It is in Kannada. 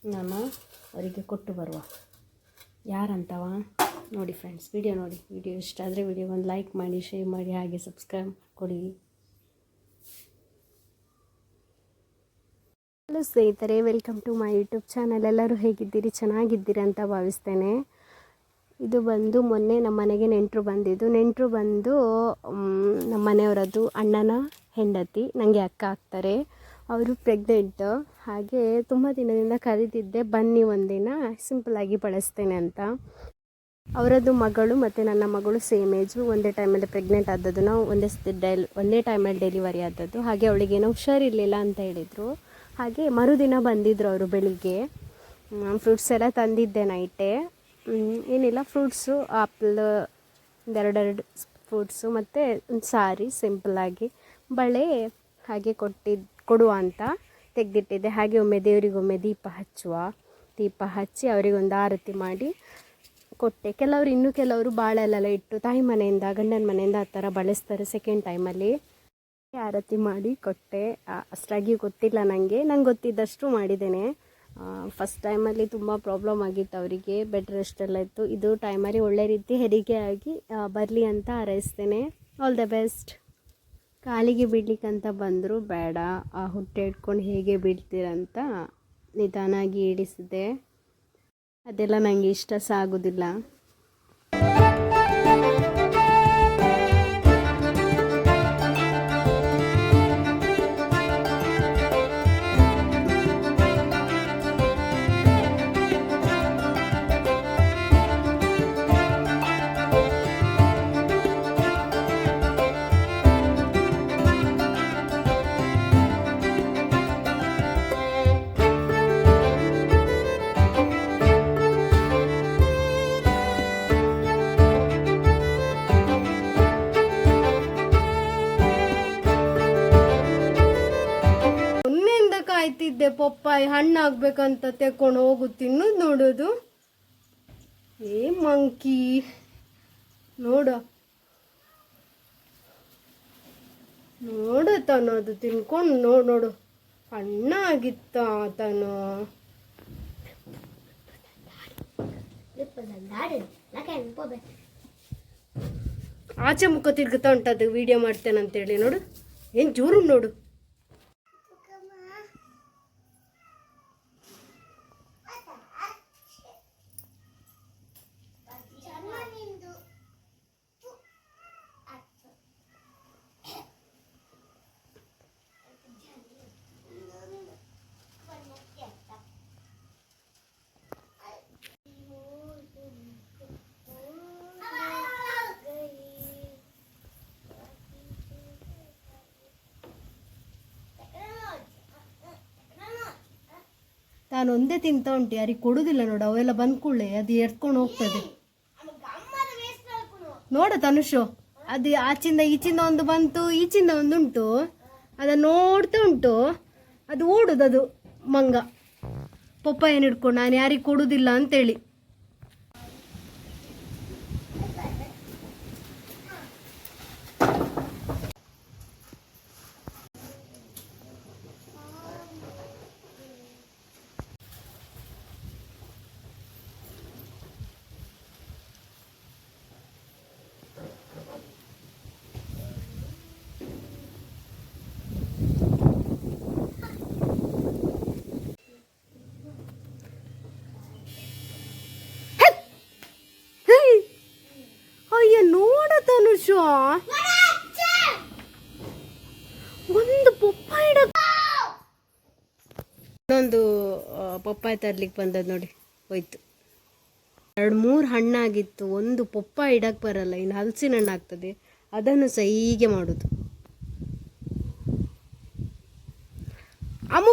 ನಾನು ಅವರಿಗೆ ಕೊಟ್ಟು ಬರುವ. ಯಾರಂತವ ನೋಡಿ ಫ್ರೆಂಡ್ಸ್, ವಿಡಿಯೋ ನೋಡಿ. ವಿಡಿಯೋ ಇಷ್ಟ ಆದರೆ ವಿಡಿಯೋಗೊಂದು ಲೈಕ್ ಮಾಡಿ, ಶೇರ್ ಮಾಡಿ, ಹಾಗೆ ಸಬ್ಸ್ಕ್ರೈಬ್ ಕೊಡಿ. ಹಲೋ ಸ್ನೇಹಿತರೆ, welcome to my YouTube channel. ಎಲ್ಲರೂ ಹೇಗಿದ್ದೀರಿ? ಚೆನ್ನಾಗಿದ್ದೀರಿ ಅಂತ ಭಾವಿಸ್ತೇನೆ. ಇದು ಬಂದು ಮೊನ್ನೆ ನಮ್ಮ ಮನೆಗೆ ನೆಂಟರು ಬಂದಿದ್ದು. ನೆಂಟರು ಬಂದು ನಮ್ಮ ಮನೆಯವರದ್ದು ಅಣ್ಣನ ಹೆಂಡತಿ, ನನಗೆ ಅಕ್ಕ ಆಗ್ತಾರೆ. ಅವರು ಪ್ರೆಗ್ನೆಂಟ್. ಹಾಗೆ ತುಂಬ ದಿನದಿಂದ ಕರೀತಿದ್ದೆ, ಬನ್ನಿ ಒಂದಿನ ಸಿಂಪಲ್ಲಾಗಿ ಬಳಸ್ತೇನೆ ಅಂತ. ಅವರದ್ದು ಮಗಳು ಮತ್ತು ನನ್ನ ಮಗಳು ಸೇಮ್ ಏಜು, ಒಂದೇ ಟೈಮಲ್ಲಿ ಪ್ರೆಗ್ನೆಂಟ್ ಆದದ್ದು. ನಾವು ಒಂದೇ ಟೈಮಲ್ಲಿ ಡೆಲಿವರಿ ಆದದ್ದು. ಹಾಗೆ ಅವಳಿಗೇನೋ ಹುಷಾರಿರಲಿಲ್ಲ ಅಂತ ಹೇಳಿದರು. ಹಾಗೆ ಮರುದಿನ ಬಂದಿದ್ದರು ಅವರು ಬೆಳಿಗ್ಗೆ. ಫ್ರೂಟ್ಸ್ ಎಲ್ಲ ತಂದಿದ್ದೆ ನೈಟೇ. ಏನಿಲ್ಲ, ಫ್ರೂಟ್ಸು, ಆ್ಯಪಲ್, ಎರಡೆರಡು ಫ್ರೂಟ್ಸು ಮತ್ತು ಒಂದು ಸಾರಿ ಸಿಂಪಲ್ಲಾಗಿ, ಬಳೆ ಹಾಗೆ ಕೊಡುವ ಅಂತ ತೆಗೆದಿಟ್ಟಿದ್ದೆ. ಹಾಗೆ ಒಮ್ಮೆ ದೇವರಿಗೊಮ್ಮೆ ದೀಪ ಹಚ್ಚಿ ಅವರಿಗೊಂದು ಆರತಿ ಮಾಡಿ ಕೊಟ್ಟೆ. ಕೆಲವರು ಬಾಳೆಲ್ಲ ಇಟ್ಟು ತಾಯಿ ಮನೆಯಿಂದ, ಗಂಡನ ಮನೆಯಿಂದ ಆ ಥರ ಬಳಸ್ತಾರೆ ಸೆಕೆಂಡ್ ಟೈಮಲ್ಲಿ. ಆರತಿ ಮಾಡಿ ಕೊಟ್ಟೆ. ಅಷ್ಟಾಗಿ ಗೊತ್ತಿಲ್ಲ ನನಗೆ ಗೊತ್ತಿದ್ದಷ್ಟು ಮಾಡಿದ್ದೇನೆ. ಫಸ್ಟ್ ಟೈಮಲ್ಲಿ ತುಂಬ ಪ್ರಾಬ್ಲಮ್ ಆಗಿತ್ತು ಅವರಿಗೆ, ಬೆಡ್ ರೆಸ್ಟ್ ಎಲ್ಲ ಇತ್ತು. ಇದು ಟೈಮಲ್ಲಿ ಒಳ್ಳೆ ರೀತಿ ಹೆರಿಗೆ ಆಗಿ ಬರಲಿ ಅಂತ ಹಾರೈಸ್ತೇನೆ. All the best. ಕಾಲಿಗೆ ಬಿಡ್ಲಿಕ್ಕಂತ ಬಂದರು, ಬೇಡ ಹೊಟ್ಟೆ ಇಟ್ಕೊಂಡು ಹೇಗೆ ಬಿಡ್ತೀರಂತ ನಿಧಾನಾಗಿ ಇಳಿಸಿದೆ. ಅದೆಲ್ಲ ನನಗೆ ಇಷ್ಟ ಸಹ ಆಗೋದಿಲ್ಲ. ಕಾಯ್ತಿದ್ದೆ ಪಪ್ಪಾಯಿ ಹಣ್ಣಾಗಬೇಕಂತ ತೆಕ್ಕೊಂಡು ಹೋಗು, ತಿನ್ನೋದು ನೋಡೋದು. ಮಂಕಿ ನೋಡು ತಾನು, ಅದು ತಿನ್ಕೊಂಡು ನೋಡು ಹಣ್ಣಾಗಿತ್ತ ತಾನು. ಆಚೆ ಮುಖ ತಿರ್ಗುತ್ತಾ ಉಂಟದು, ವಿಡಿಯೋ ಮಾಡ್ತೇನಂತೇಳಿ. ನೋಡು ಏನು ಜೋರು ನೋಡು. ನಾನು ಒಂದೇ ತಿಂತ ಉಂಟು, ಯಾರಿಗೆ ಕೊಡುವುದಿಲ್ಲ ನೋಡು. ಅವೆಲ್ಲ ಬಂದ ಕೂಡಲೇ ಅದು ಎತ್ಕೊಂಡು ಹೋಗ್ತದೆ. ನೋಡ ತನುಷು, ಅದು ಆಚಿಂದ ಈಚಿಂದ ಒಂದು ಬಂತು, ಈಚಿಂದ ಒಂದು ಉಂಟು, ಅದನ್ನು ನೋಡ್ತಾ ಉಂಟು. ಅದು ಓಡುದು, ಅದು ಮಂಗ ಪಪ್ಪಾಯನ್ನು ಹಿಡ್ಕೊಂಡು. ನಾನು ಯಾರಿಗೆ ಕೊಡುವುದಿಲ್ಲ ಅಂತೇಳಿ. ನೋಡ ತನುಷು, ಒಂದು ಪಪ್ಪಾಯಿ ಇನ್ನೊಂದು ಪಪ್ಪಾಯಿ ತರ್ಲಿಕ್ಕೆ ಬಂದದ್ದು ನೋಡಿ, ಹೋಯ್ತು. 2-3 ಹಣ್ಣಾಗಿತ್ತು, ಒಂದು ಪಪ್ಪಾಯಿ ಇಡಕ್ಕೆ ಬರಲ್ಲ. ಇನ್ನು ಹಲಸಿನ ಹಣ್ಣು ಆಗ್ತದೆ, ಅದನ್ನು ಸಹ ಹೀಗೆ ಮಾಡೋದು. ಅಮ್ಮ